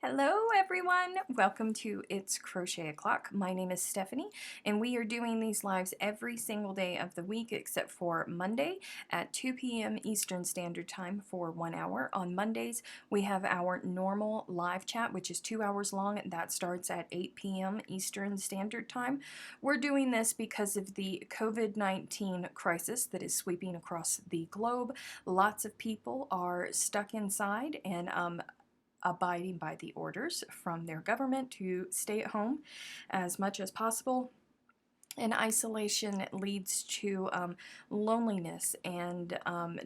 Hello everyone! Welcome to It's Crochet O'Clock. My name is Stephanie and we are doing these lives every single day of the week except for Monday at 2 p.m. Eastern Standard Time for 1 hour. On Mondays we have our normal live chat which is 2 hours long. That starts at 8 p.m. Eastern Standard Time. We're doing this because of the COVID-19 crisis that is sweeping across the globe. Lots of people are stuck inside and abiding by the orders from their government to stay at home as much as possible. And isolation leads to loneliness and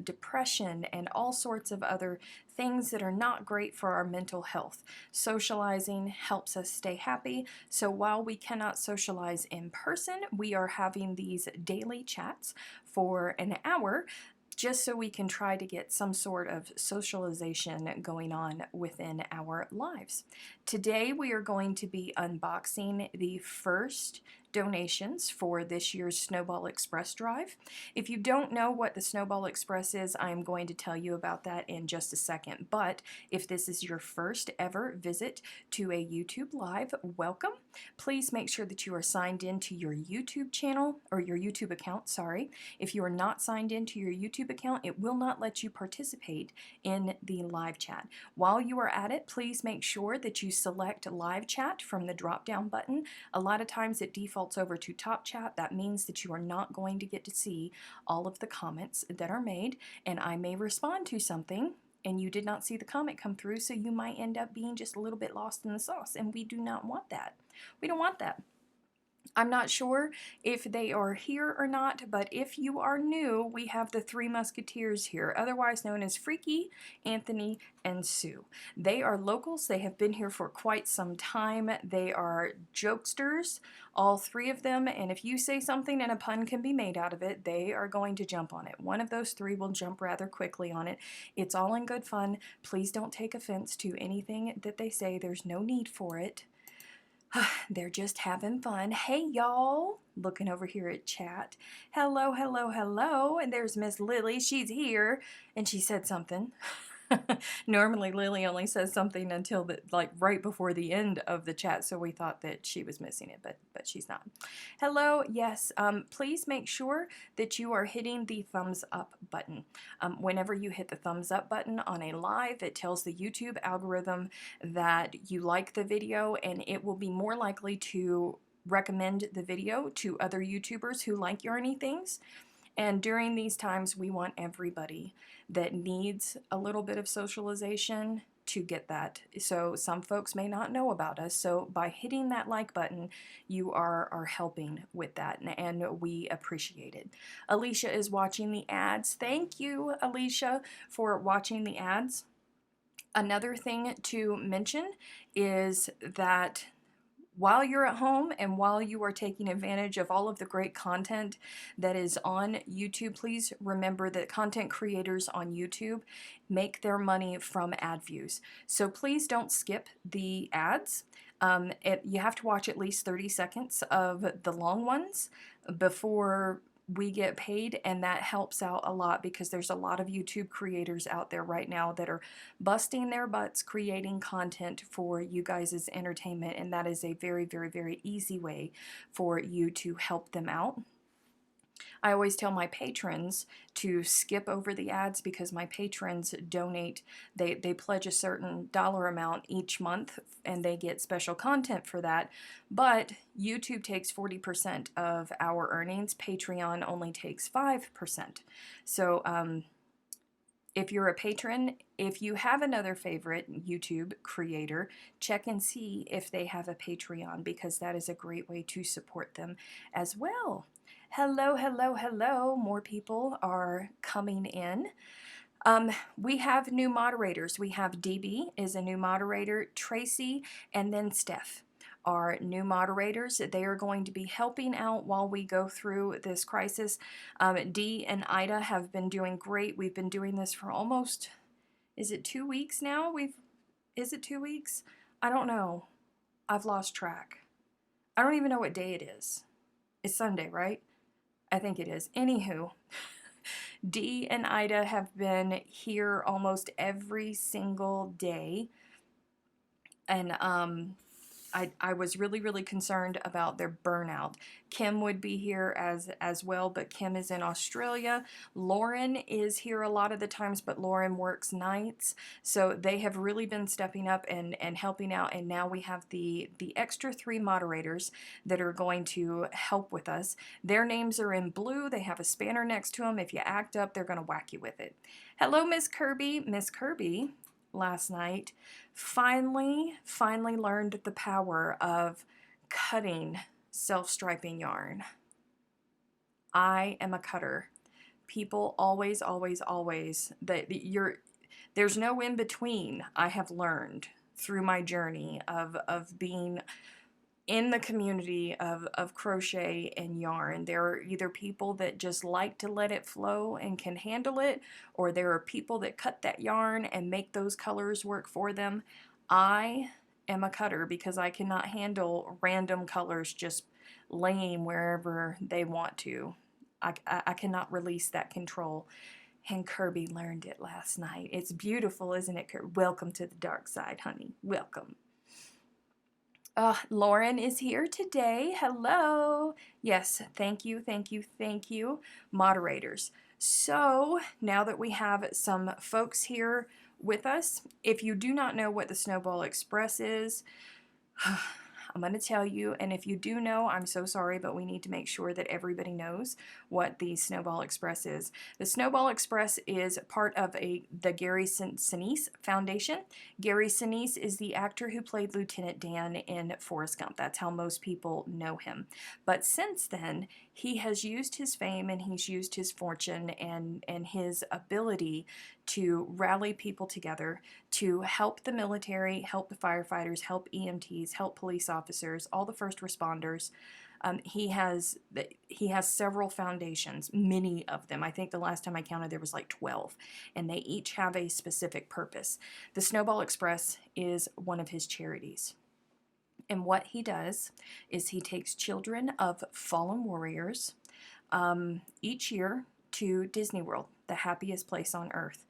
depression and all sorts of other things that are not great for our mental health. Socializing helps us stay happy. So while we cannot socialize in person, we are having these daily chats for an hour just so we can try to get some sort of socialization going on within our lives. Today we are going to be unboxing the first donations for this year's Snowball Express drive. If you don't know what the Snowball Express is, I'm going to tell you about that in just a second. But if this is your first ever visit to a YouTube Live, welcome. Please make sure that you are signed into your YouTube channel, or your YouTube account, sorry. If you are not signed into your YouTube account, it will not let you participate in the live chat. While you are at it, please make sure that you select live chat from the drop down button. A lot of times it defaults over to top chat. That means that you are not going to get to see all of the comments that are made, and I may respond to something and you did not see the comment come through, so you might end up being just a little bit lost in the sauce, and we do not want that. We don't want that. I'm not sure if they are here or not, but if you are new, we have the Three Musketeers here, otherwise known as Freaky, Anthony, and Sue. They are locals. They have been here for quite some time. They are jokesters, all three of them, and if you say something and a pun can be made out of it, they are going to jump on it. One of those three will jump rather quickly on it. It's all in good fun. Please don't take offense to anything that they say. There's no need for it. They're just having fun. Hey, y'all. Looking over here at chat. Hello, hello, hello. And there's Miss Lily. She's here. And she said something. Normally, Lily only says something until right before the end of the chat, so we thought that she was missing it, but she's not. Hello, yes. Please make sure that you are hitting the thumbs up button. Whenever you hit the thumbs up button on a live, it tells the YouTube algorithm that you like the video, and it will be more likely to recommend the video to other YouTubers who like yarny things. And during these times, we want everybody that needs a little bit of socialization to get that. So some folks may not know about us, so by hitting that like button, you are helping with that, and we appreciate it. Alicia is watching the ads. Thank you, Alicia, for watching the ads. Another thing to mention is that while you're at home and while you are taking advantage of all of the great content that is on YouTube, please remember that content creators on YouTube make their money from ad views. So please don't skip the ads. You have to watch at least 30 seconds of the long ones before we get paid, and that helps out a lot because there's a lot of YouTube creators out there right now that are busting their butts creating content for you guys' entertainment, and that is a very, very, very easy way for you to help them out. I always tell my patrons to skip over the ads because my patrons donate, they pledge a certain dollar amount each month and they get special content for that, but YouTube takes 40% of our earnings, Patreon only takes 5%. So if you're a patron, if you have another favorite YouTube creator, check and see if they have a Patreon because that is a great way to support them as well. Hello, hello, hello. More people are coming in. We have new moderators. We have DB is a new moderator, Tracy, and then Steph are new moderators. They are going to be helping out while we go through this crisis. Dee and Ida have been doing great. We've been doing this for almost, is it 2 weeks now? Is it 2 weeks? I don't know. I've lost track. I don't even know what day it is. It's Sunday, right? I think it is. Anywho, Dee and Ida have been here almost every single day And I was really, really concerned about their burnout. Kim would be here as well, but Kim is in Australia. Lauren is here a lot of the times, but Lauren works nights. So they have really been stepping up and helping out. And now we have the extra 3 moderators that are going to help with us. Their names are in blue. They have a spanner next to them. If you act up, they're going to whack you with it. Hello, Miss Kirby. Miss Kirby last night finally learned the power of cutting self-striping yarn. I am a cutter. People always there's no in between. I have learned through my journey of being in the community of crochet and yarn. There are either people that just like to let it flow and can handle it, or there are people that cut that yarn and make those colors work for them. I am a cutter because I cannot handle random colors just laying wherever they want to. I cannot release that control. And Kirby learned it last night. It's beautiful, isn't it, Kirby? Welcome to the dark side, honey. Welcome. Lauren is here today. Hello. Yes, thank you, thank you, thank you, moderators. So now that we have some folks here with us, if you do not know what the Snowball Express is, I'm going to tell you, and if you do know, I'm so sorry, but we need to make sure that everybody knows what the Snowball Express is. The Snowball Express is part of the Gary Sinise Foundation. Gary Sinise is the actor who played Lieutenant Dan in Forrest Gump. That's how most people know him. But since then, he has used his fame and he's used his fortune and his ability to rally people together to help the military, help the firefighters, help EMTs, help police officers, all the first responders. He has several foundations, many of them. I think the last time I counted there was like 12, and they each have a specific purpose. The Snowball Express is one of his charities. And what he does is he takes children of fallen warriors each year to Disney World, the happiest place on earth.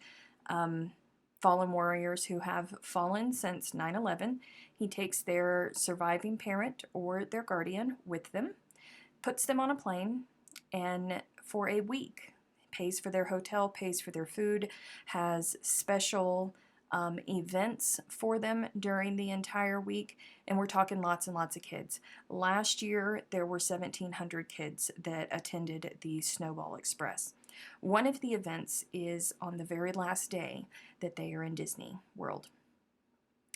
Fallen warriors who have fallen since 9/11. He takes their surviving parent or their guardian with them, puts them on a plane, and for a week pays for their hotel, pays for their food, has special events for them during the entire week, and we're talking lots and lots of kids. Last year, there were 1,700 kids that attended the Snowball Express. One of the events is on the very last day that they are in Disney World.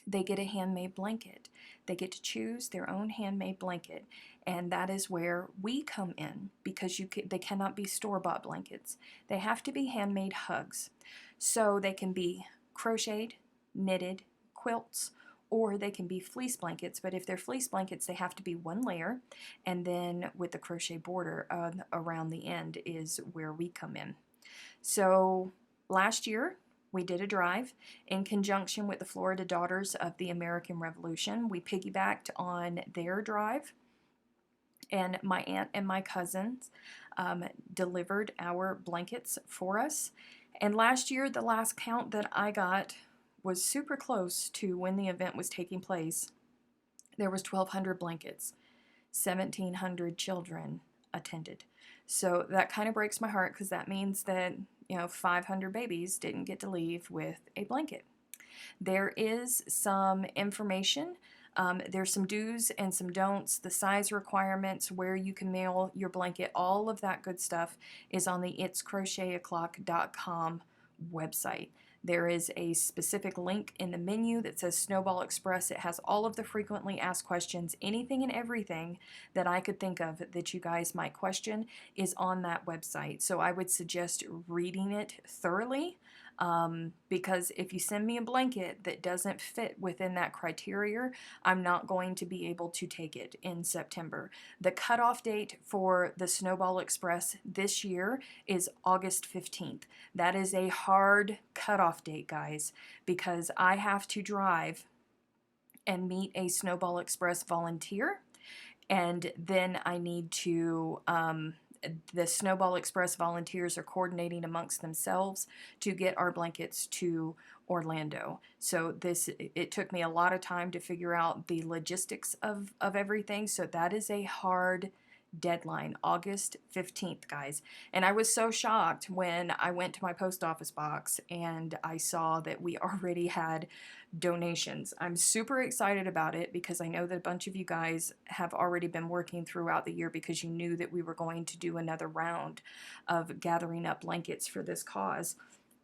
They get a handmade blanket. They get to choose their own handmade blanket, and that is where we come in because they cannot be store-bought blankets. They have to be handmade hugs. So they can be crocheted, knitted, quilts, or they can be fleece blankets, but if they're fleece blankets, they have to be one layer, and then with the crochet border around the end is where we come in. So last year, we did a drive in conjunction with the Florida Daughters of the American Revolution. We piggybacked on their drive, and my aunt and my cousins delivered our blankets for us. And last year, the last count that I got was super close to when the event was taking place. There was 1,200 blankets, 1,700 children attended. So that kind of breaks my heart because that means that 500 babies didn't get to leave with a blanket. There is some information. There's some do's and some don'ts, the size requirements, where you can mail your blanket, all of that good stuff is on the itscrochetaclock.com website. There is a specific link in the menu that says Snowball Express. It has all of the frequently asked questions. Anything and everything that I could think of that you guys might question is on that website. So I would suggest reading it thoroughly. Because if you send me a blanket that doesn't fit within that criteria, I'm not going to be able to take it in September. The cutoff date for the Snowball Express this year is August 15th. That is a hard cutoff date, guys, because I have to drive and meet a Snowball Express volunteer, and then I need to the Snowball Express volunteers are coordinating amongst themselves to get our blankets to Orlando. So it took me a lot of time to figure out the logistics of everything. So that is a hard deadline, August 15th, guys. And I was so shocked when I went to my post office box and I saw that we already had donations. I'm super excited about it because I know that a bunch of you guys have already been working throughout the year because you knew that we were going to do another round of gathering up blankets for this cause.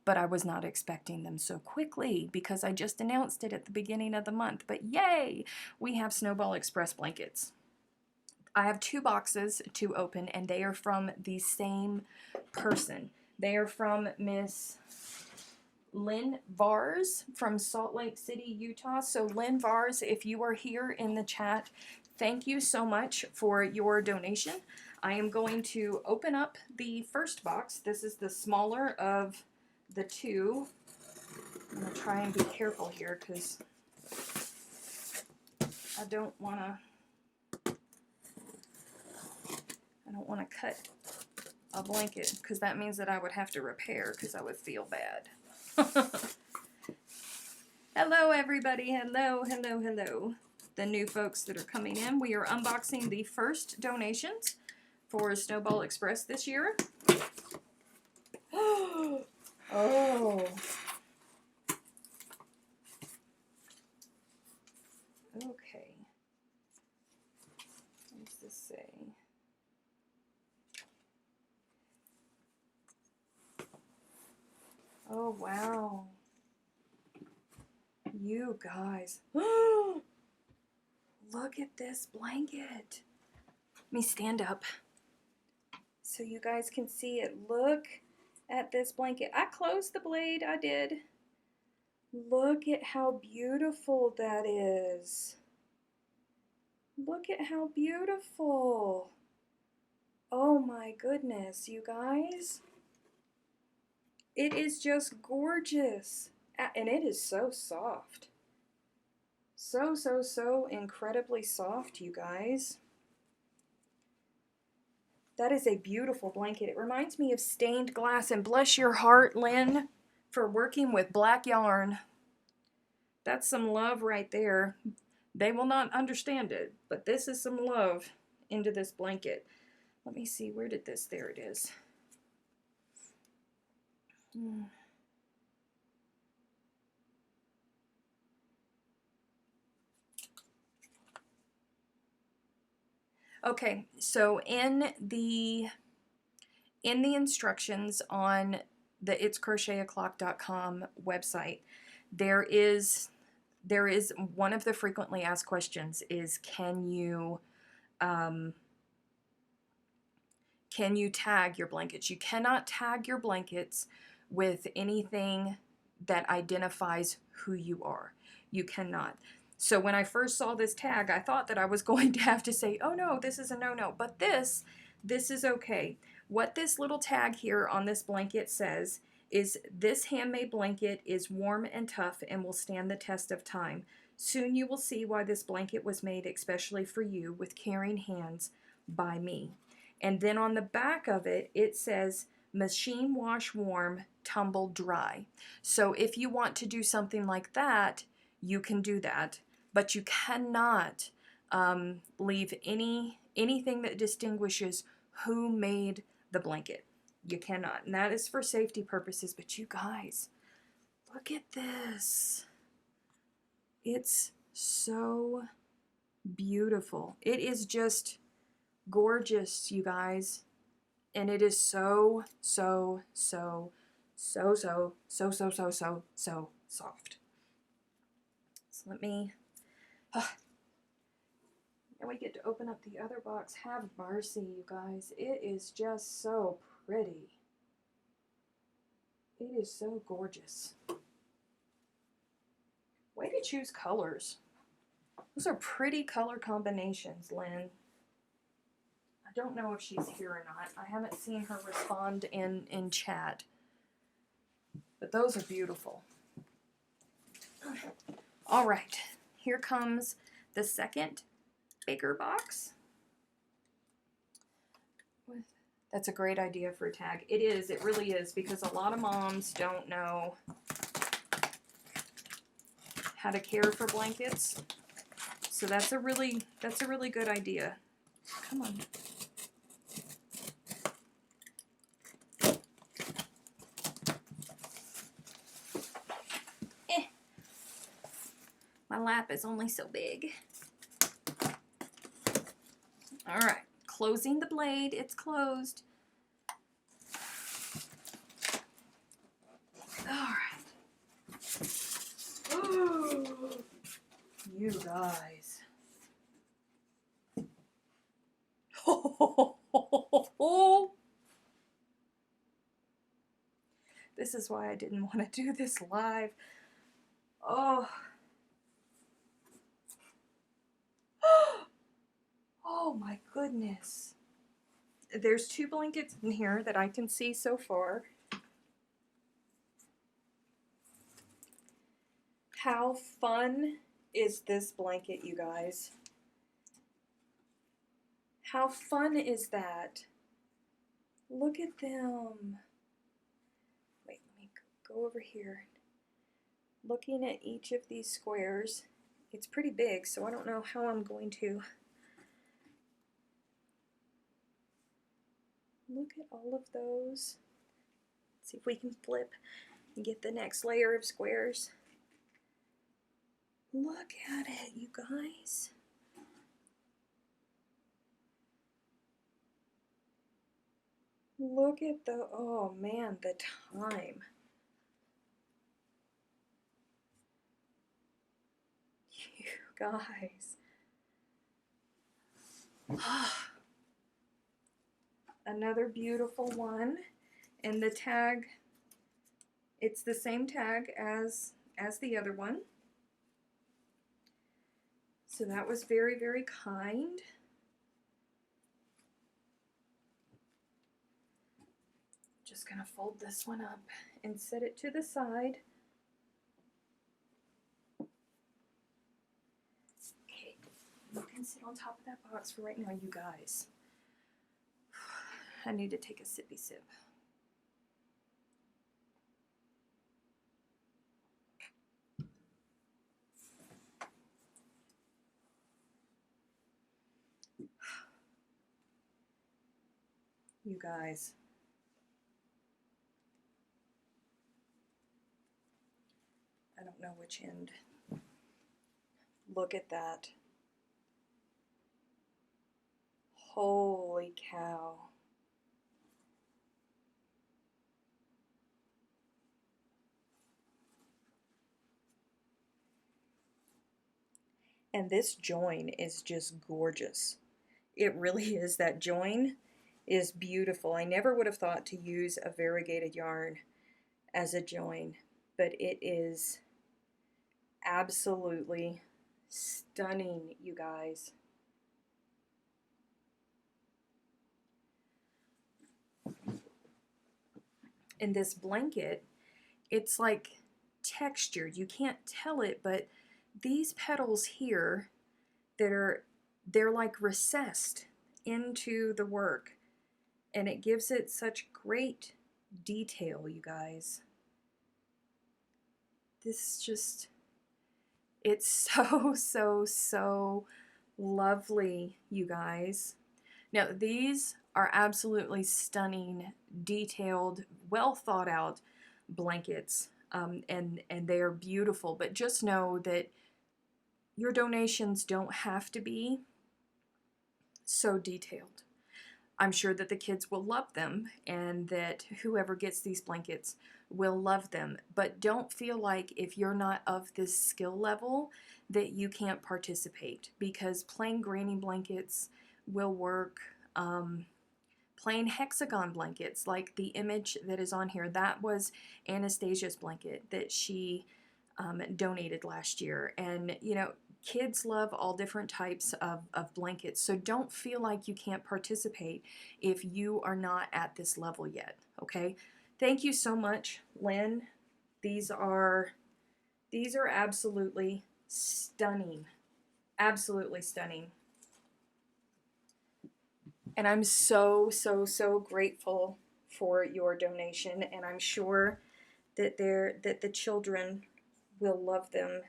But I was not expecting them so quickly because I just announced it at the beginning of the month. But yay, we have Snowball Express blankets. I have 2 boxes to open, and they are from the same person. They are from Miss Lynn Vars from Salt Lake City, Utah. So Lynn Vars, if you are here in the chat, thank you so much for your donation. I am going to open up the first box. This is the smaller of the 2. I'm going to try and be careful here because I don't want to cut a blanket because that means that I would have to repair because I would feel bad. Hello everybody, hello, hello, hello. The new folks that are coming in. We are unboxing the first donations for Snowball Express this year. Oh. Okay. What does this say? Oh, wow. You guys. Look at this blanket. Let me stand up so you guys can see it. Look at this blanket. I closed the blade. I did. Look at how beautiful that is. Look at how beautiful. Oh my goodness, you guys. It is just gorgeous. And it is so soft. So incredibly soft, you guys. That is a beautiful blanket. It reminds me of stained glass. And bless your heart, Lynn, for working with black yarn. That's some love right there. They will not understand it, but this is some love into this blanket. Let me see, where did this, there it is. Okay, so in the instructions on the itscrochetaclock.com website, there is one of the frequently asked questions is, can you tag your blankets? You cannot tag your blankets with anything that identifies who you are. You cannot. So when I first saw this tag, I thought that I was going to have to say, oh no, this is a no-no. But this is okay. What this little tag here on this blanket says is, this handmade blanket is warm and tough and will stand the test of time. Soon you will see why this blanket was made especially for you, with caring hands by me. And then on the back of it, it says, machine wash warm, tumble dry. So if you want to do something like that, you can do that. But you cannot leave anything that distinguishes who made the blanket. You cannot. And that is for safety purposes. But you guys, look at this. It's so beautiful. It is just gorgeous, you guys. And it is so soft. So let me, and we get to open up the other box. Have mercy, you guys. It is just so pretty. It is so gorgeous. Way to choose colors. Those are pretty color combinations, Lynn. I don't know if she's here or not. I haven't seen her respond in chat. But those are beautiful. All right, here comes the second bigger box. That's a great idea for a tag. It is. It really is, because a lot of moms don't know how to care for blankets. So that's a really good idea. Come on. My lap is only so big. All right, closing the blade. It's closed. All right. Ooh, you guys. This is why I didn't want to do this live. Oh. Oh my goodness. There's 2 blankets in here that I can see so far. How fun is this blanket, you guys? How fun is that? Look at them. Wait, let me go over here. Looking at each of these squares. It's pretty big, so I don't know how I'm going to. Look at all of those. Let's see if we can flip and get the next layer of squares. Look at it, you guys. Look at the, oh man, the time. You guys. Another beautiful one. And the tag, it's the same tag as the other one. So that was very, very kind. Just gonna fold this one up and set it to the side. Okay, you can sit on top of that box for right now, you guys. I need to take a sippy sip. You guys. I don't know which end. Look at that. Holy cow. And this join is just gorgeous. It really is. That join is beautiful. I never would have thought to use a variegated yarn as a join, but it is absolutely stunning, you guys. And this blanket, it's like textured. You can't tell it, but these petals here they're like recessed into the work, and it gives it such great detail, you guys. This just, it's so lovely, you guys. Now these are absolutely stunning, detailed, well thought out blankets, and they are beautiful, but just know that your donations don't have to be so detailed. I'm sure that the kids will love them, and that whoever gets these blankets will love them, but don't feel like if you're not of this skill level that you can't participate, because plain granny blankets will work. Plain hexagon blankets, like the image that is on here, that was Anastasia's blanket that she donated last year. And you know, kids love all different types of blankets, so don't feel like you can't participate if you are not at this level yet, okay? Thank you so much, Lynn. These are absolutely stunning. Absolutely stunning. And I'm so, so, so grateful for your donation, and I'm sure that the children will love them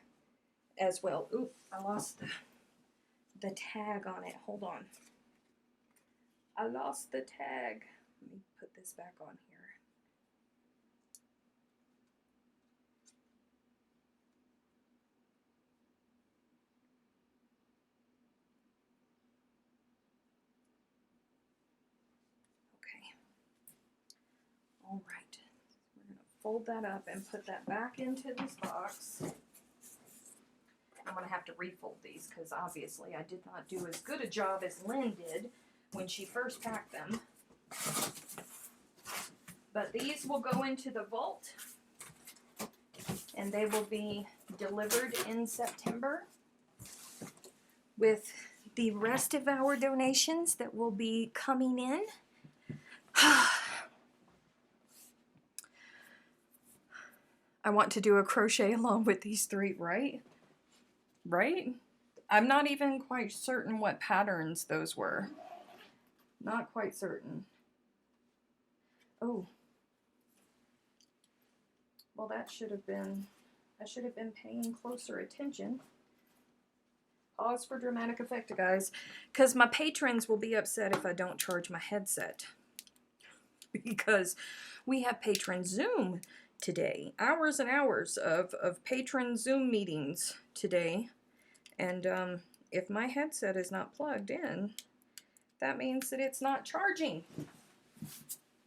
as well. Ooh, I lost the tag on it. Hold on. I lost the tag. Let me put this back on here. Okay. All right. We're going to fold that up and put that back into this box. I'm going to have to refold these because obviously I did not do as good a job as Lynn did when she first packed them. But these will go into the vault and they will be delivered in September with the rest of our donations that will be coming in. I want to do a crochet along with these three, right? Right? I'm not even quite certain what patterns those were. Not quite certain. Oh. Well, I should have been paying closer attention. Pause for dramatic effect, guys. Because my patrons will be upset if I don't charge my headset. Because we have patron Zoom today. Hours and hours of patron Zoom meetings today. And if my headset is not plugged in, that means that it's not charging.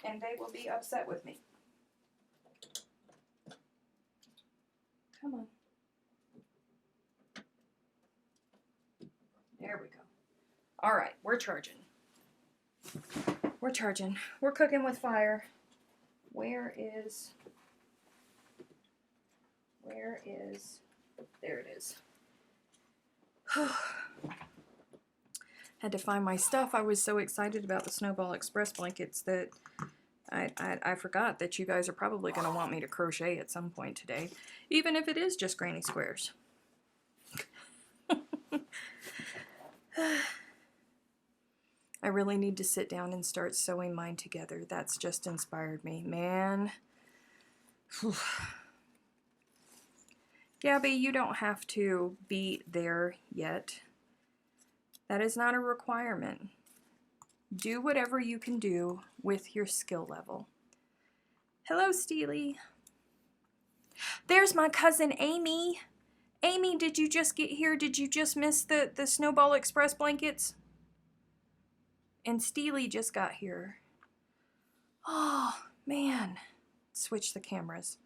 And they will be upset with me. Come on. There we go. All right, we're charging. We're charging. We're cooking with fire. Where is, there it is. Had to find my stuff. I was so excited about the Snowball Express blankets that I forgot that you guys are probably going to want me to crochet at some point today, even if it is just granny squares. I really need to sit down and start sewing mine together. That's just inspired me. Man. Whew. Gabby, you don't have to be there yet. That is not a requirement. Do whatever you can do with your skill level. Hello, Steely. There's my cousin Amy. Amy, did you just get here? Did you just miss the Snowball Express blankets? And Steely just got here. Oh, man. Switch the cameras.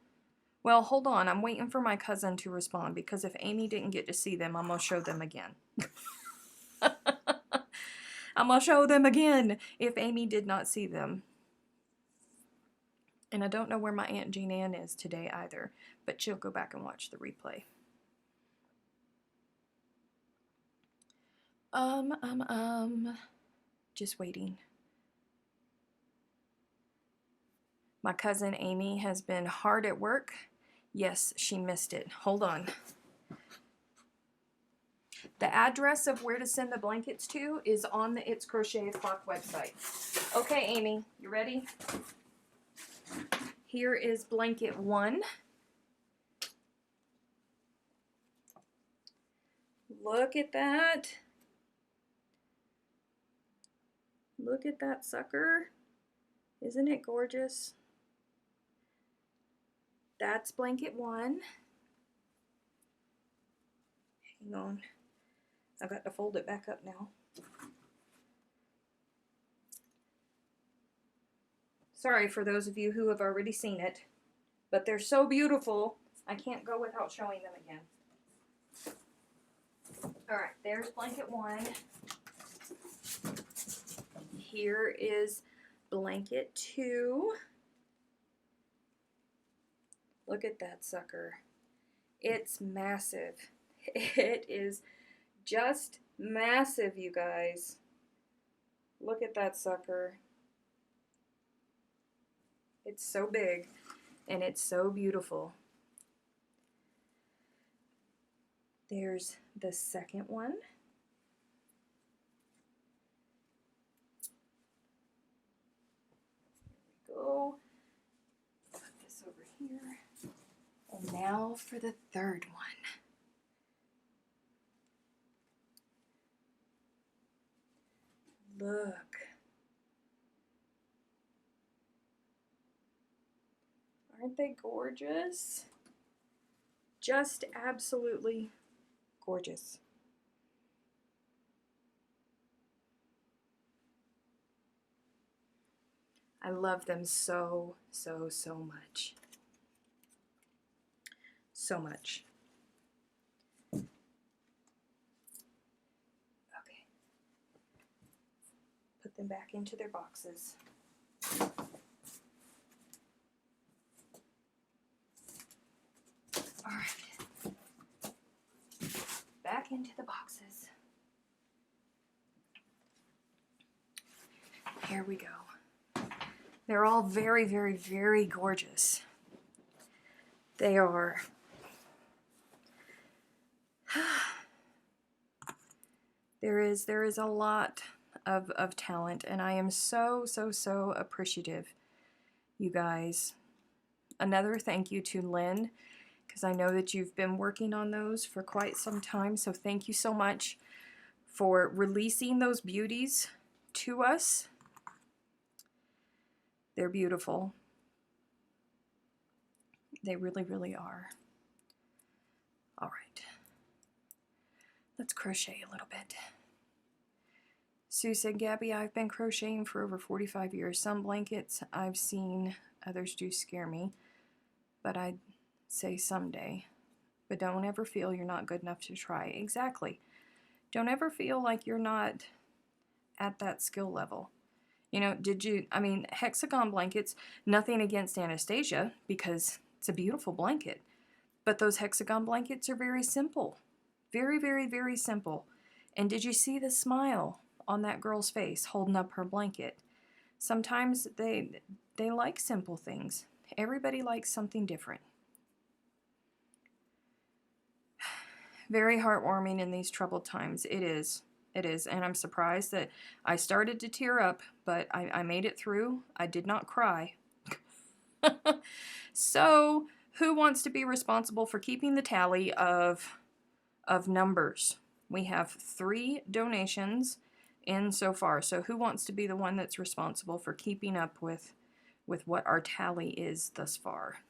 Well, hold on. I'm waiting for my cousin to respond because if Amy didn't get to see them, I'm going to show them again. I'm going to show them again if Amy did not see them. And I don't know where my Aunt Jean Ann is today either, but she'll go back and watch the replay. Just waiting. My cousin Amy has been hard at work. Yes, she missed it. Hold on. The address of where to send the blankets to is on the It's Crochet O'Clock website. Okay, Amy, you ready? Here is blanket 1. Look at that. Look at that sucker. Isn't it gorgeous? That's blanket 1. Hang on. I've got to fold it back up now. Sorry for those of you who have already seen it, but they're so beautiful, I can't go without showing them again. Alright, there's blanket 1. Here is blanket 2. Look at that sucker. It's massive. It is just massive, you guys. Look at that sucker. It's so big and it's so beautiful. There's the second one. go. Put this over here. And now for the third one. Look. Aren't they gorgeous? Just absolutely gorgeous. I love them so, so, so much. So much. Okay. Put them back into their boxes. All right. Back into the boxes. Here we go. They're all very, very, very gorgeous. They are. There is a lot of talent, and I am so, so, so appreciative, you guys. Another thank you to Lynn, because I know that you've been working on those for quite some time, so thank you so much for releasing those beauties to us. They're beautiful. They really, really are. All right. Let's crochet a little bit. Sue said, Gabby, I've been crocheting for over 45 years. Some blankets I've seen, others do scare me, but I'd say someday. But don't ever feel you're not good enough to try. Exactly. Don't ever feel like you're not at that skill level. You know, hexagon blankets, nothing against Anastasia, because it's a beautiful blanket. But those hexagon blankets are very simple. Very, very, very simple. And did you see the smile on that girl's face holding up her blanket? Sometimes they like simple things. Everybody likes something different. Very heartwarming in these troubled times. It is. It is. And I'm surprised that I started to tear up, but I made it through. I did not cry. So, who wants to be responsible for keeping the tally of numbers? We have 3 donations in so far. So who wants to be the one that's responsible for keeping up with what our tally is thus far?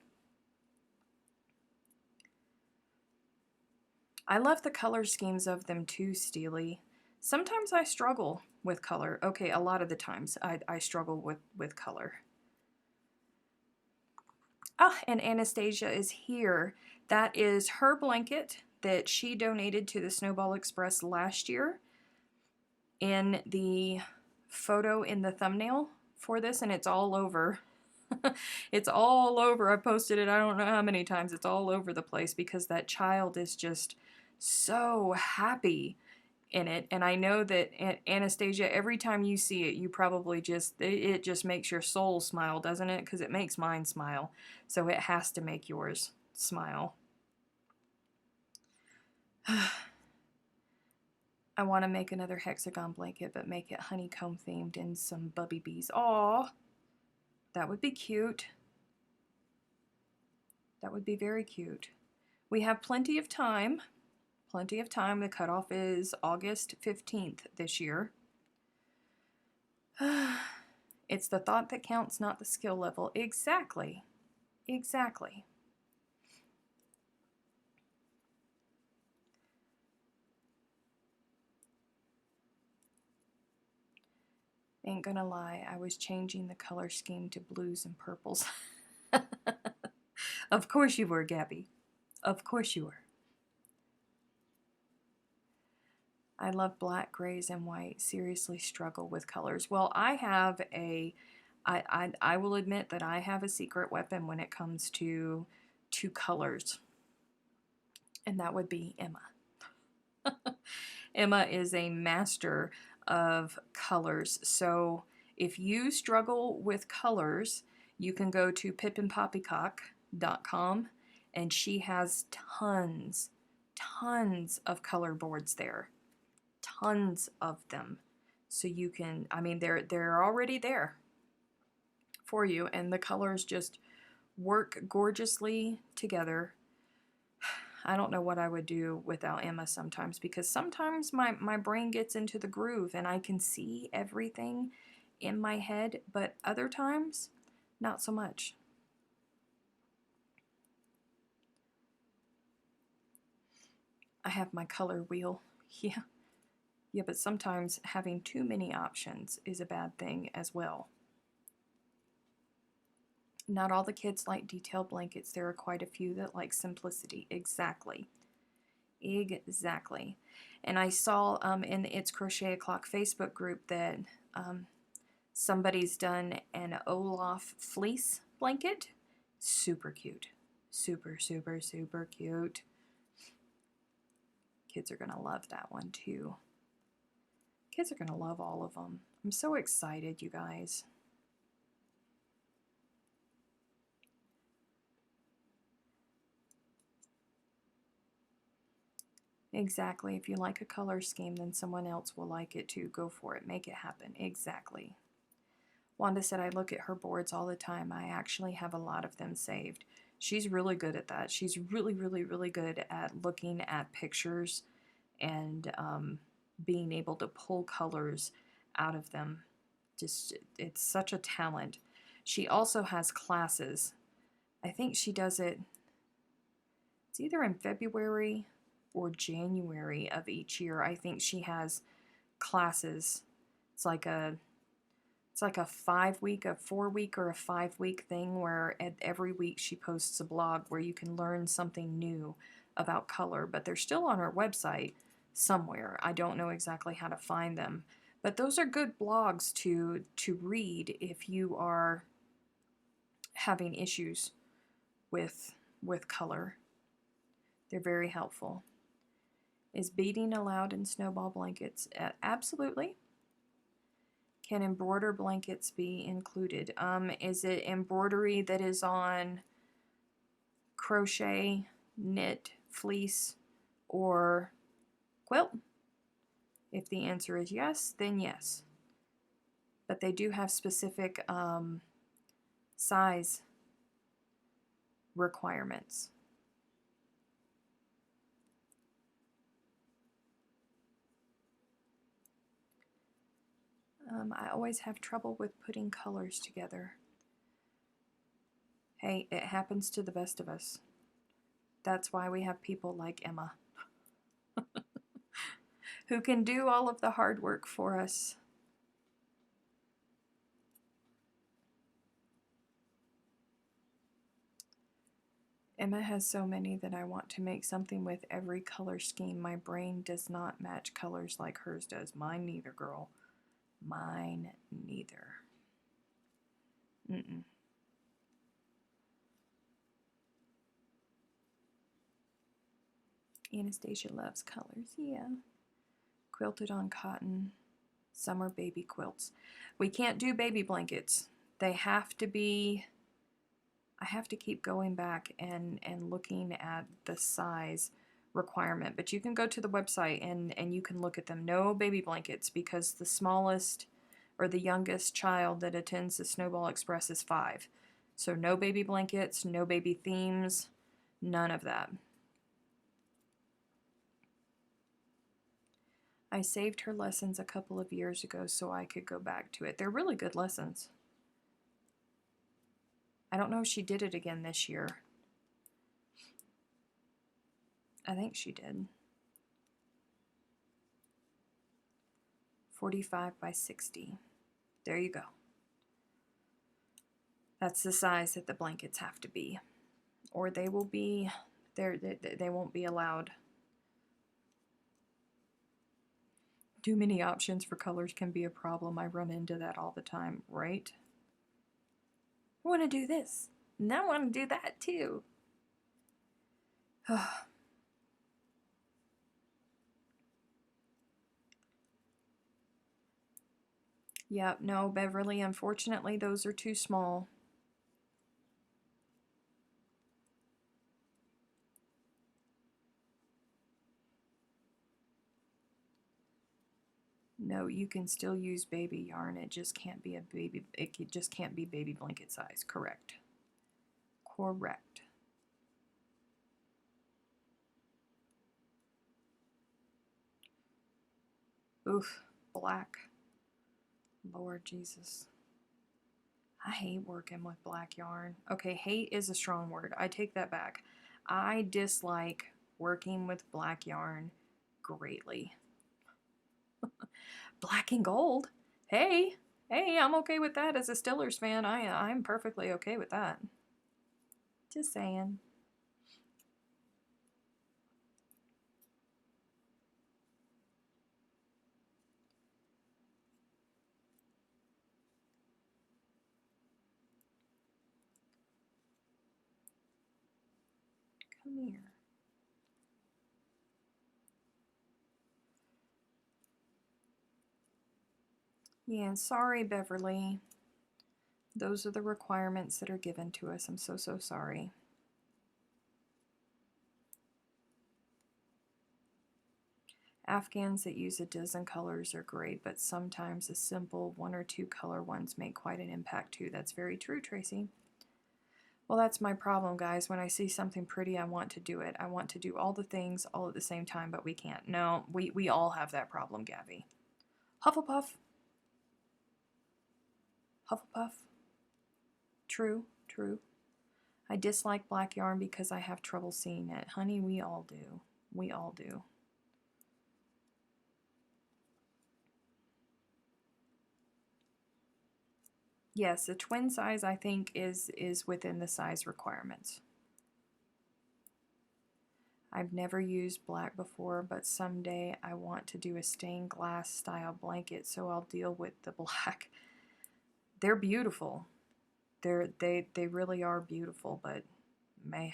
I love the color schemes of them too, Steely. Sometimes I struggle with color. Okay, a lot of the times I struggle with color. Ah, and Anastasia is here. That is her blanket that she donated to the Snowball Express last year in the photo in the thumbnail for this, and it's all over. It's all over. I posted it I don't know how many times. It's all over the place because that child is just so happy in it. And I know that Anastasia, every time you see it, you probably it just makes your soul smile, doesn't it? Because it makes mine smile. So it has to make yours smile. I want to make another hexagon blanket, but make it honeycomb themed and some bubby bees. Aw, that would be cute. That would be very cute. We have plenty of time. Plenty of time. The cutoff is August 15th this year. It's the thought that counts, not the skill level. Exactly. Exactly. Ain't gonna lie, I was changing the color scheme to blues and purples. Of course you were, Gabby. Of course you were. I love black, grays, and white. Seriously struggle with colors. Well, I have I will admit that I have a secret weapon when it comes to colors. And that would be Emma. Emma is a master of colors. So if you struggle with colors, you can go to pippinpoppycock.com and she has tons of color boards there. Tons of them. So you can, they're already there for you, and the colors just work gorgeously together. I don't know what I would do without Emma sometimes, because sometimes my brain gets into the groove and I can see everything in my head, but other times, not so much. I have my color wheel. Yeah. Yeah, but sometimes having too many options is a bad thing as well. Not all the kids like detailed blankets. There are quite a few that like simplicity. Exactly. Exactly. And I saw in the It's Crochet O'Clock Facebook group that somebody's done an Olaf fleece blanket. Super cute. Super, super, super cute. Kids are going to love that one too. Kids are going to love all of them. I'm so excited, you guys. Exactly. If you like a color scheme, then someone else will like it too. Go for it. Make it happen. Exactly. Wanda said, I look at her boards all the time. I actually have a lot of them saved. She's really good at that. She's really, really, really good at looking at pictures and being able to pull colors out of them. Just, it's such a talent. She also has classes. I think she does it, it's either in February or January of each year. I think she has classes. It's like a 5-week, a 4-week, or a 5-week thing where every week she posts a blog where you can learn something new about color, but they're still on her website somewhere. I don't know exactly how to find them, but those are good blogs to read if you are having issues with color. They're very helpful. Is beading allowed in Snowball blankets? Absolutely. Can embroider blankets be included? Is it embroidery that is on crochet, knit, fleece, or quilt? If the answer is yes, then yes. But they do have specific size requirements. I always have trouble with putting colors together. Hey, it happens to the best of us. That's why we have people like Emma, who can do all of the hard work for us. Emma has so many that I want to make something with every color scheme. My brain does not match colors like hers does. Mine neither, girl. Mine neither. Mm-mm. Anastasia loves colors, yeah. Quilted on cotton, summer baby quilts. We can't do baby blankets. They have to be, I have to keep going back and looking at the size requirement. But you can go to the website and you can look at them. No baby blankets, because the smallest or the youngest child that attends the Snowball Express is 5. So no baby blankets, no baby themes, none of that. I saved her lessons a couple of years ago so I could go back to it. They're really good lessons. I don't know if she did it again this year. I think she did. 45 by 60. There you go. That's the size that the blankets have to be, or they will be, they won't be allowed. Too many options for colors can be a problem. I run into that all the time, right? I want to do this, and I want to do that too. Yeah, no, Beverly, unfortunately, those are too small. No, you can still use baby yarn. It just can't be it just can't be baby blanket size. Correct. Correct. Oof, black. Lord Jesus. I hate working with black yarn. Okay, hate is a strong word. I take that back. I dislike working with black yarn greatly. Black and gold. Hey, I'm okay with that as a Stillers fan. I'm perfectly okay with that. Just saying. Come here. Yeah, sorry, Beverly. Those are the requirements that are given to us. I'm so sorry. Afghans that use a dozen colors are great, but sometimes a simple 1 or 2 color ones make quite an impact too. That's very true, Tracy. Well, that's my problem, guys. When I see something pretty, I want to do it. I want to do all the things all at the same time, but we can't. No, we all have that problem, Gabby. Hufflepuff. Hufflepuff. True, true. I dislike black yarn because I have trouble seeing it. Honey, we all do. We all do. Yes, a twin size I think is within the size requirements. I've never used black before, but someday I want to do a stained glass style blanket, so I'll deal with the black. They're beautiful. They really are beautiful, but man.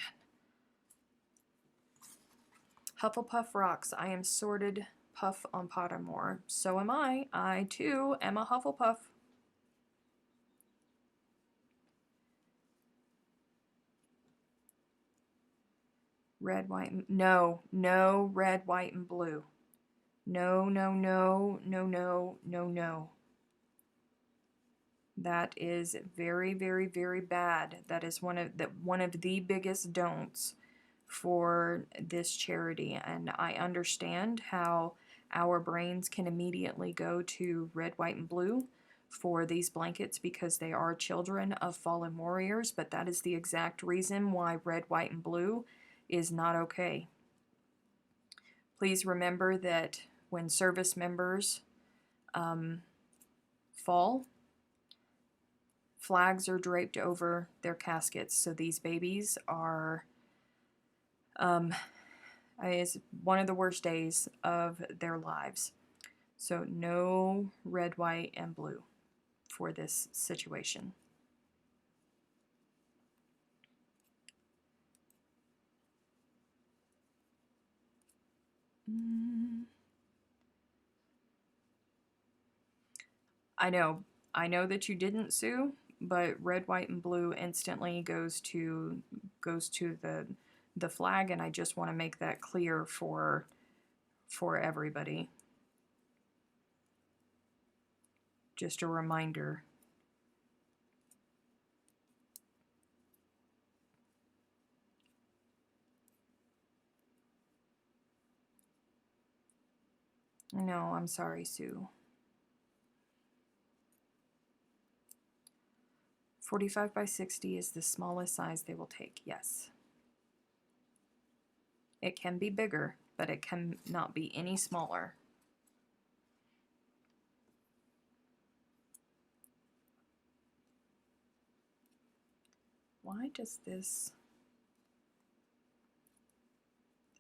Hufflepuff rocks. I am sorted puff on Pottermore. So am I. I too am a Hufflepuff. Red, white, and no, red, white, and blue. No. That is very, very bad. That is one of the biggest don'ts for this charity, and I understand how our brains can immediately go to red, white, and blue for these blankets because they are children of fallen warriors, but that is the exact reason why red, white, and blue is not okay. Please remember that when service members fall, flags are draped over their caskets, so these babies are is one of the worst days of their lives. So no red, white, and blue for this situation. I know that you didn't sue, but red, white, and blue instantly goes to the flag, and I just want to make that clear for everybody. Just a reminder. No, I'm sorry, Sue. 45 by 60 is the smallest size they will take, yes. It can be bigger, but it can not be any smaller. Why does this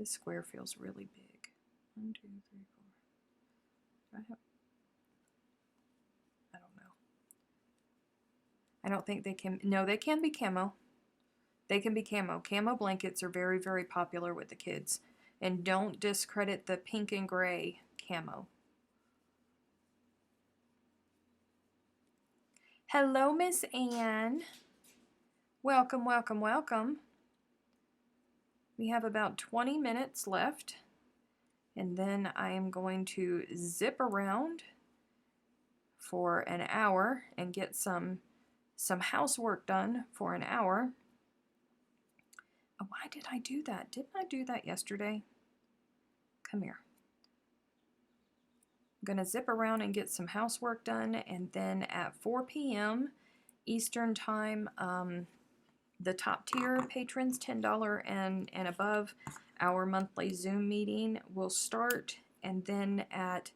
square feels really big? 1, 2, 3, 4. I don't know. I don't think they can. No, they can be camo. They can be camo. Camo blankets are very, very popular with the kids. And don't discredit the pink and gray camo. Hello, Miss Anne. Welcome, welcome, welcome. We have about 20 minutes left. And then I am going to zip around for an hour and get some housework done for an hour. Oh, why did I do that? Didn't I do that yesterday? Come here. I'm going to zip around and get some housework done, and then at 4 p.m. Eastern Time, the top tier patrons, $10 and above, our monthly Zoom meeting will start, and then at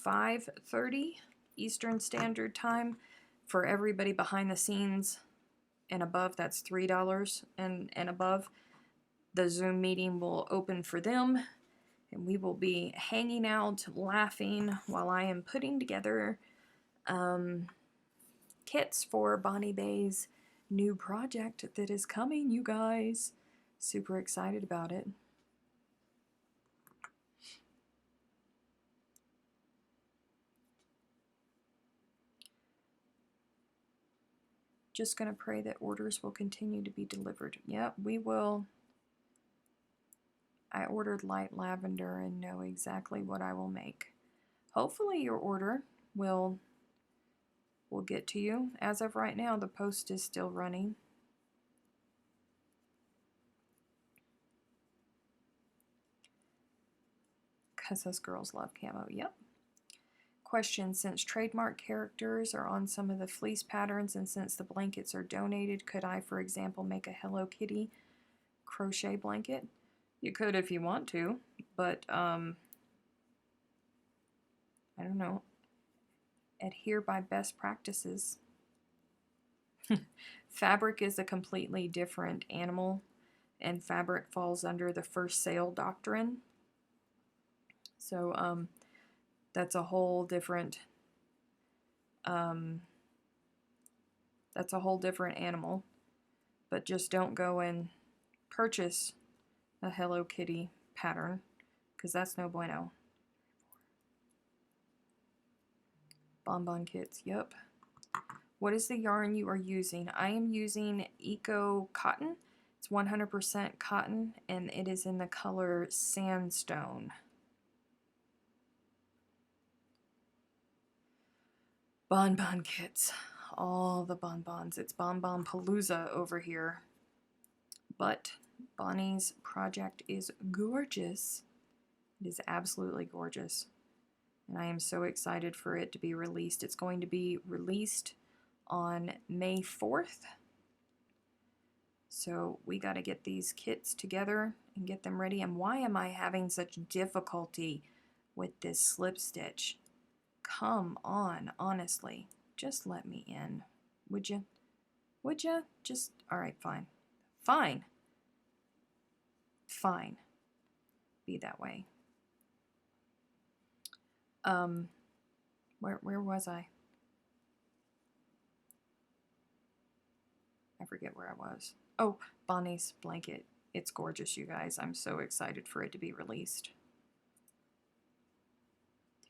5:30 Eastern Standard Time, for everybody behind the scenes and above, that's $3 and above, the Zoom meeting will open for them, and we will be hanging out, laughing, while I am putting together kits for Bonnie Bay's new project that is coming, you guys. Super excited about it. Just going to pray that orders will continue to be delivered. Yep, we will. I ordered light lavender and know exactly what I will make. Hopefully your order will get to you. As of right now, the post is still running. Because us girls love camo. Yep. Question: since trademark characters are on some of the fleece patterns, and since the blankets are donated, could I, for example, make a Hello Kitty crochet blanket? You could if you want to, but I don't know. Adhere by best practices. Fabric is a completely different animal, and fabric falls under the first sale doctrine. So that's a whole different animal. But just don't go and purchase a Hello Kitty pattern, because that's no bueno. Bonbon kits, yep. What is the yarn you are using? I am using Eco Cotton. It's 100% cotton, and it is in the color Sandstone. Bonbon kits. All the bonbons. It's Bonbon Palooza over here. But Bonnie's project is gorgeous. It is absolutely gorgeous. And I am so excited for it to be released. It's going to be released on May 4th. So we got to get these kits together and get them ready. And why am I having such difficulty with this slip stitch? Come on, honestly. Just let me in. Would you? Would you? Just, all right, fine. Fine. Fine. Be that way. Where was I? I forget where I was. Oh, Bonnie's blanket. It's gorgeous, you guys. I'm so excited for it to be released.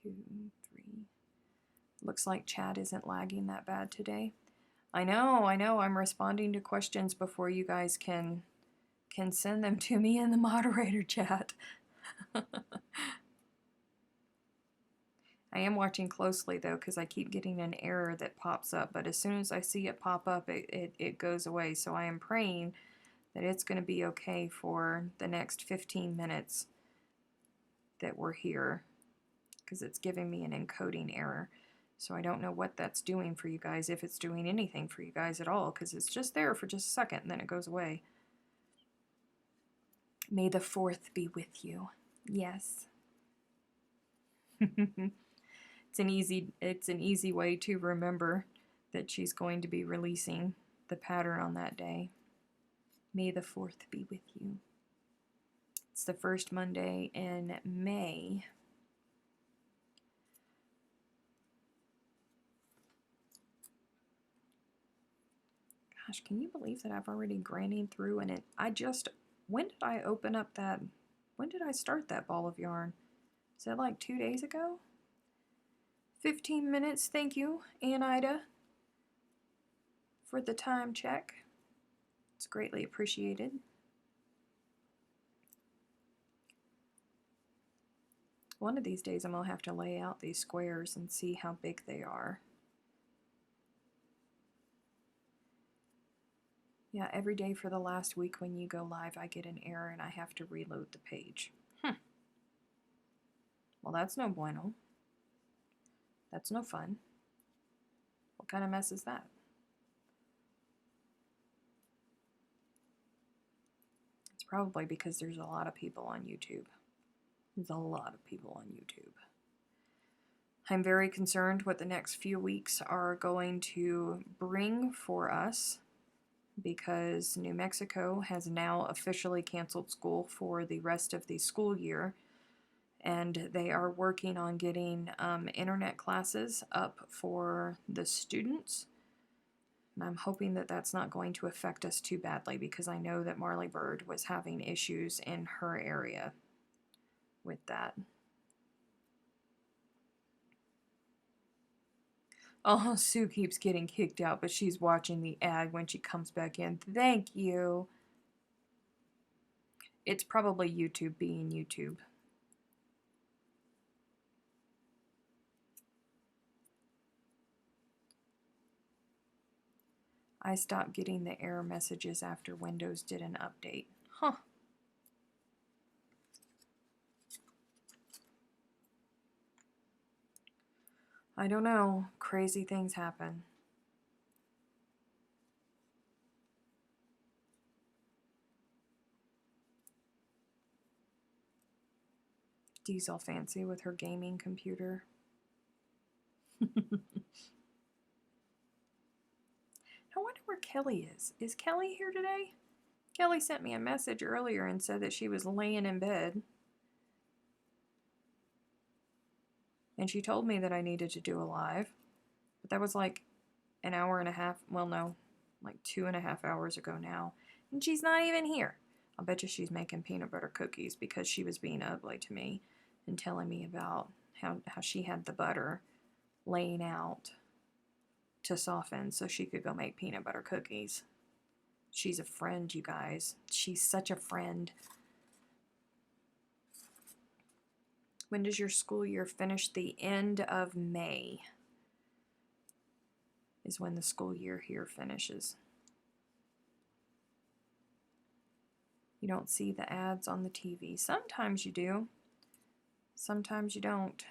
2, 3. Looks like chat isn't lagging that bad today. I know. I'm responding to questions before you guys can send them to me in the moderator chat. I am watching closely, though, because I keep getting an error that pops up. But as soon as I see it pop up, it goes away. So I am praying that it's going to be okay for the next 15 minutes that we're here, because it's giving me an encoding error. So I don't know what that's doing for you guys, if it's doing anything for you guys at all, because it's just there for just a second and then it goes away. May the 4th be with you. Yes. It's an easy way to remember that she's going to be releasing the pattern on that day. May the 4th be with you. It's the first Monday in May. Gosh, can you believe that I've already grinding through and when did I open up that, when did I start that ball of yarn? Is that like 2 days ago? 15 minutes, thank you, Aunt Ida, for the time check. It's greatly appreciated. One of these days I'm going to have to lay out these squares and see how big they are. Yeah, every day for the last week when you go live, I get an error and I have to reload the page. Well, that's no bueno. That's no fun. What kind of mess is that? It's probably because there's a lot of people on YouTube. There's a lot of people on YouTube. I'm very concerned what the next few weeks are going to bring for us, because New Mexico has now officially canceled school for the rest of the school year, and they are working on getting internet classes up for the students. And I'm hoping that that's not going to affect us too badly, because I know that Marley Bird was having issues in her area with that. Oh, Sue keeps getting kicked out, but she's watching the ad when she comes back in. Thank you. It's probably YouTube being YouTube. I stopped getting the error messages after Windows did an update. Huh. I don't know. Crazy things happen. Dee's all fancy with her gaming computer. I wonder where Kelly is. Is Kelly here today? Kelly sent me a message earlier and said that she was laying in bed. And she told me that I needed to do a live. But that was like an hour and a half. Well, no, like 2.5 hours ago now. And she's not even here. I'll bet you she's making peanut butter cookies, because she was being ugly to me and telling me about how she had the butter laying out to soften so she could go make peanut butter cookies. She's a friend, you guys. She's such a friend. When does your school year finish? The end of May is when the school year here finishes. You don't see the ads on the TV. Sometimes you do. Sometimes you don't.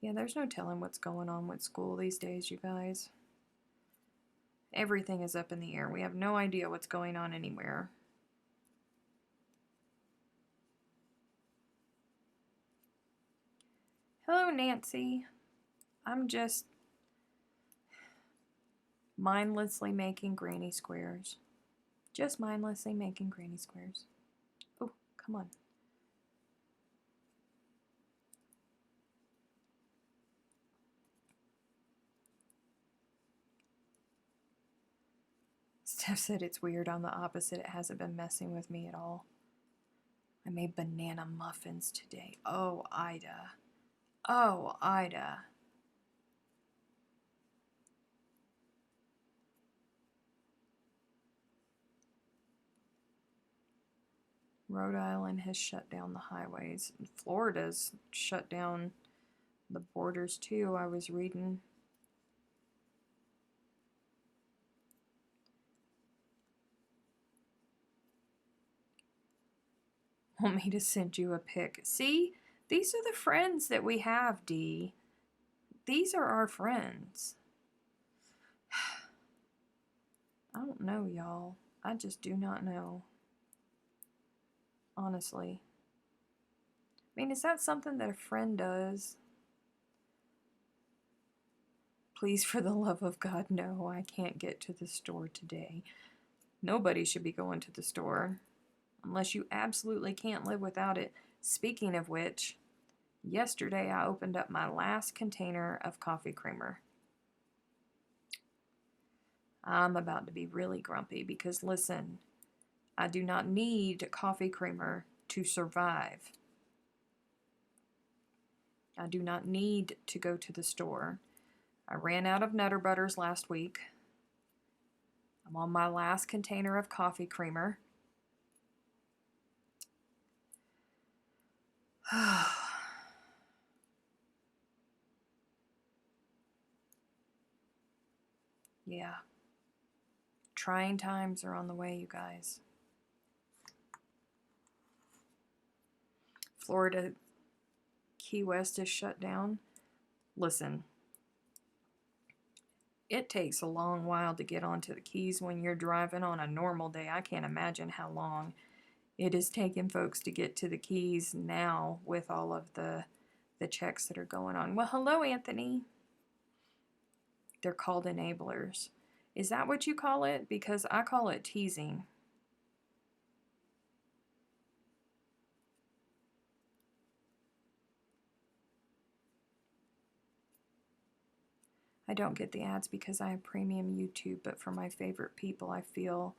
Yeah, there's no telling what's going on with school these days, you guys. Everything is up in the air. We have no idea what's going on anywhere. Hello, Nancy. I'm just mindlessly making granny squares. Just mindlessly making granny squares. Oh, come on. Steph said it's weird. I'm the opposite. It hasn't been messing with me at all. I made banana muffins today. Oh, Ida. Oh, Ida. Rhode Island has shut down the highways. Florida's shut down the borders too, I was reading. Want me to send you a pic? See? These are the friends that we have, Dee. These are our friends. I don't know, y'all. I just do not know. Honestly. I mean, is that something that a friend does? Please, for the love of God, no, I can't get to the store today. Nobody should be going to the store unless you absolutely can't live without it. Speaking of which, yesterday I opened up my last container of coffee creamer. I'm about to be really grumpy because, listen, I do not need coffee creamer to survive. I do not need to go to the store. I ran out of Nutter Butters last week. I'm on my last container of coffee creamer. Yeah. Trying times are on the way, you guys. Florida, Key West is shut down. Listen, it takes a long while to get onto the Keys when you're driving on a normal day. I can't imagine how long it is taking folks to get to the Keys now with all of the checks that are going on. Well, hello, Anthony. They're called enablers. Is that what you call it? Because I call it teasing. I don't get the ads because I have premium YouTube, but for my favorite people, I feel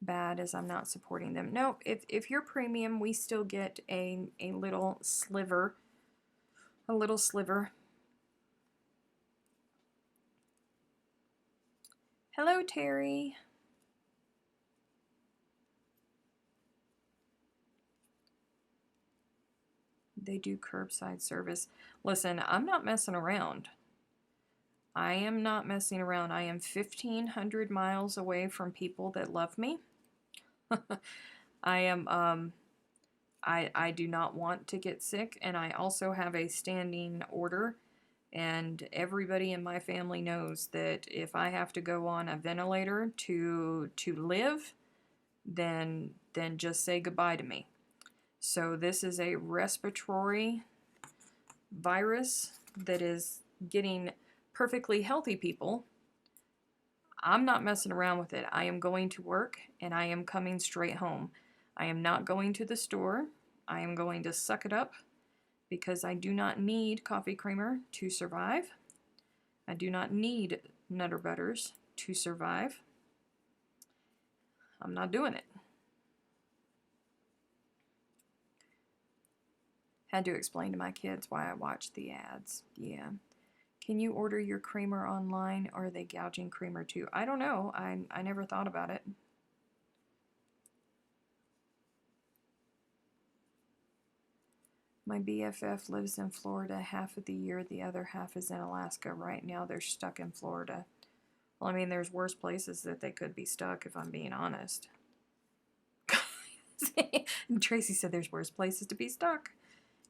bad as I'm not supporting them. No, if you're premium, we still get a little sliver. A little sliver. Hello, Terry. They do curbside service. Listen, I'm not messing around. I am not messing around. I am 1,500 miles away from people that love me. I am, I do not want to get sick, and I also have a standing order, and everybody in my family knows that if I have to go on a ventilator to live, then just say goodbye to me. So this is a respiratory virus that is getting perfectly healthy people. I'm not messing around with it. I am going to work and I am coming straight home. I am not going to the store. I am going to suck it up because I do not need coffee creamer to survive. I do not need Nutter Butters to survive. I'm not doing it. Had to explain to my kids why I watched the ads. Yeah. Can you order your creamer online, or are they gouging creamer too? I don't know. I never thought about it. My BFF lives in Florida half of the year. The other half is in Alaska. Right now they're stuck in Florida. Well, I mean, there's worse places that they could be stuck, if I'm being honest. And Tracy said there's worse places to be stuck.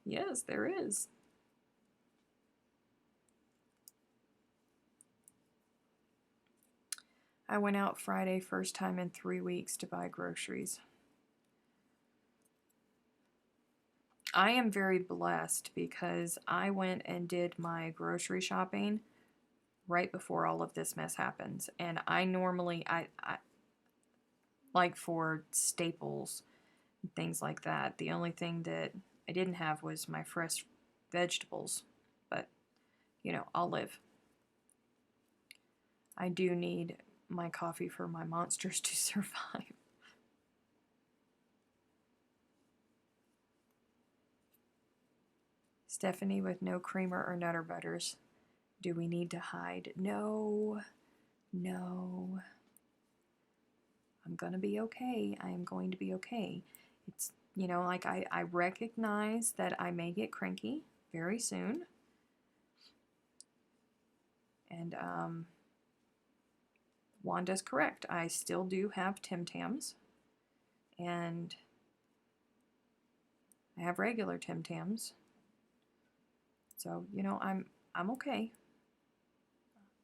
Yes, there is. I went out Friday, first time in 3 weeks, to buy groceries. I am very blessed because I went and did my grocery shopping right before all of this mess happens. And I normally, I like for staples, things like that. The only thing that I didn't have was my fresh vegetables. But, you know, I'll live. I do need my coffee for my monsters to survive. Stephanie with no creamer or Nutter Butters. Do we need to hide? No. No. I'm going to be okay. I am going to be okay. It's, you know, like I recognize that I may get cranky very soon. And Wanda's correct. I still do have Tim Tams. And I have regular Tim Tams. So, you know, I'm okay.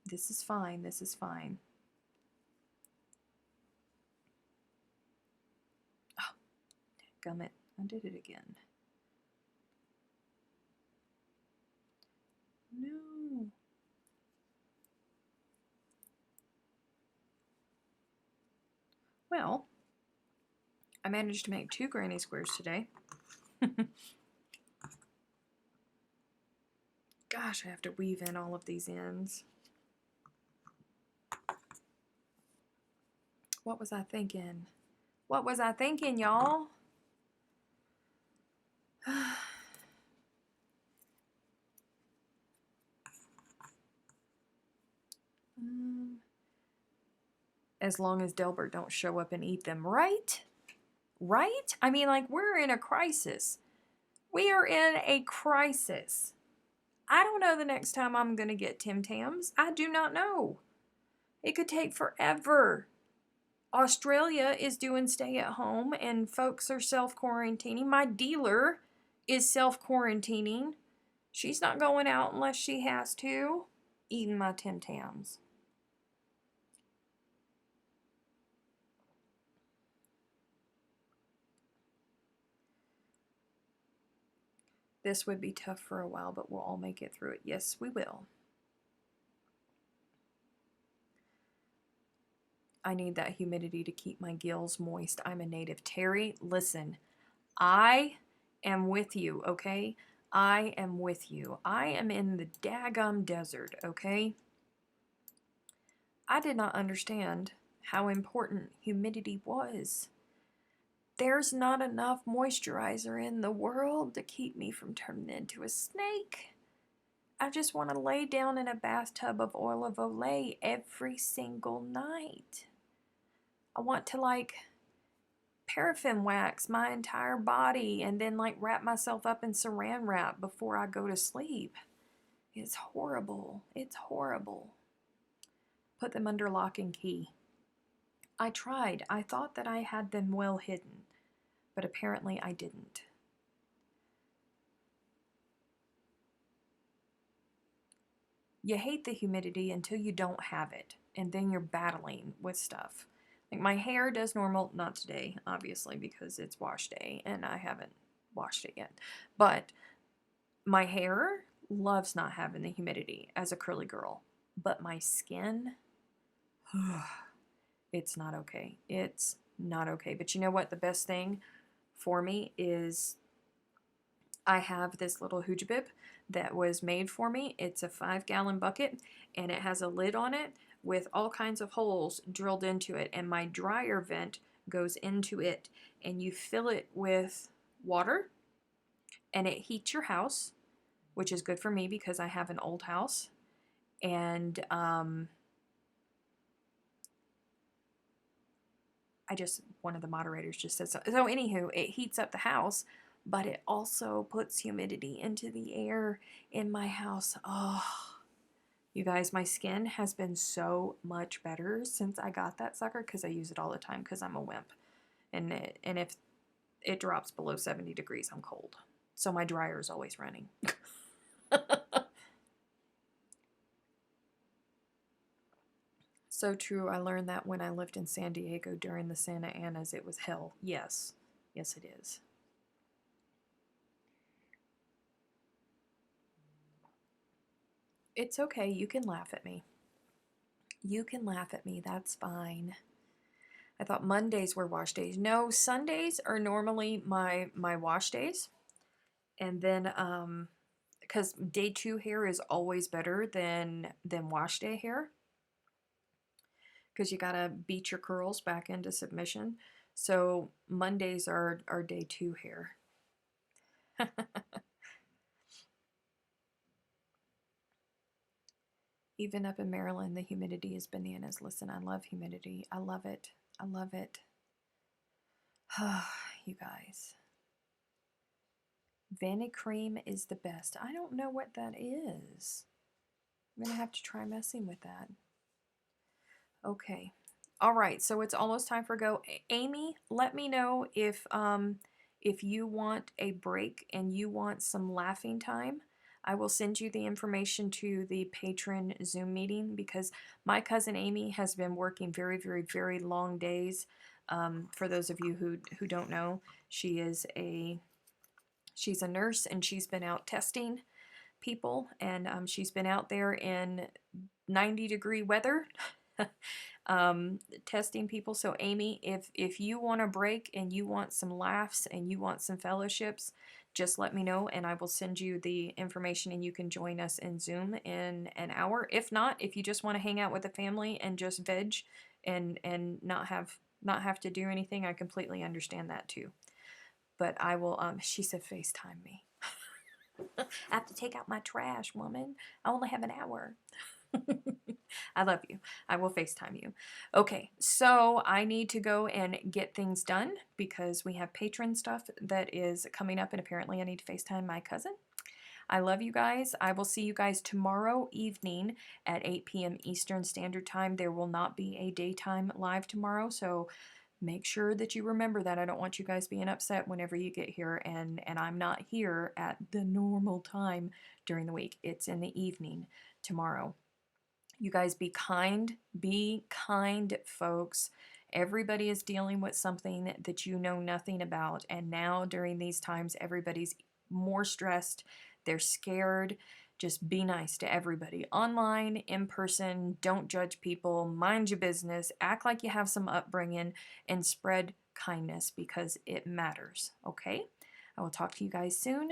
This is fine. This is fine. Oh, gummit. I did it again. No. Well, I managed to make 2 granny squares today. Gosh, I have to weave in all of these ends. What was I thinking? What was I thinking, y'all? as long as Delbert don't show up and eat them, right? Right? I mean, like, we're in a crisis. We are in a crisis. I don't know the next time I'm going to get Tim Tams. I do not know. It could take forever. Australia is doing stay at home and folks are self-quarantining. My dealer is self-quarantining. She's not going out unless she has to. Eating my Tim Tams. This would be tough for a while, but we'll all make it through it. Yes, we will. I need that humidity to keep my gills moist. I'm a native. Terry, listen, I am with you, okay? I am with you. I am in the daggum desert, okay? I did not understand how important humidity was. There's not enough moisturizer in the world to keep me from turning into a snake. I just want to lay down in a bathtub of oil of Olay every single night. I want to, like, paraffin wax my entire body and then, like, wrap myself up in saran wrap before I go to sleep. It's horrible. It's horrible. Put them under lock and key. I tried. I thought that I had them well hidden, but apparently I didn't. You hate the humidity until you don't have it, and then you're battling with stuff. Like, my hair does normal, not today, obviously, because it's wash day, and I haven't washed it yet. But my hair loves not having the humidity as a curly girl. But my skin, it's not okay. It's not okay. But you know what? The best thing for me is I have this little hujibib that was made for me. It's a 5-gallon bucket, and it has a lid on it with all kinds of holes drilled into it, and my dryer vent goes into it, and you fill it with water, and it heats your house, which is good for me because I have an old house, and one of the moderators just said so. So anywho, it heats up the house, but it also puts humidity into the air in my house. Oh, you guys, my skin has been so much better since I got that sucker because I use it all the time because I'm a wimp. And if it drops below 70 degrees, I'm cold. So my dryer is always running. So true. I learned that when I lived in San Diego during the Santa Anas. It was hell. Yes. Yes, it is. It's okay. You can laugh at me. You can laugh at me. That's fine. I thought Mondays were wash days. No, Sundays are normally my wash days. And then because day 2 hair is always better than wash day hair, because you gotta beat your curls back into submission. So Mondays are day 2 hair. Even up in Maryland, the humidity is bananas. Listen, I love humidity. I love it. I love it. You guys. Vanity cream is the best. I don't know what that is. I'm going to have to try messing with that. Okay. All right, so it's almost time for go. Amy, let me know if you want a break and you want some laughing time. I will send you the information to the patron Zoom meeting because my cousin Amy has been working very, very, very long days. For those of you who don't know, she's a nurse and she's been out testing people, and she's been out there in 90-degree weather testing people. So Amy, if you want a break and you want some laughs and you want some fellowships, just let me know and I will send you the information and you can join us in Zoom in an hour. If not, if you just want to hang out with the family and just veg and not have to do anything, I completely understand that too. But I will she said FaceTime me. I have to take out my trash, woman. I only have an hour. I love you. I will FaceTime you. Okay, so I need to go and get things done because we have patron stuff that is coming up, and apparently I need to FaceTime my cousin. I love you guys. I will see you guys tomorrow evening at 8 p.m. Eastern Standard Time. There will not be a daytime live tomorrow, so make sure that you remember that. I don't want you guys being upset whenever you get here and I'm not here at the normal time during the week. It's in the evening tomorrow. You guys be kind. Be kind, folks. Everybody is dealing with something that you know nothing about, and now during these times, everybody's more stressed. They're scared. Just be nice to everybody. Online, in person, don't judge people. Mind your business. Act like you have some upbringing and spread kindness because it matters. Okay? I will talk to you guys soon.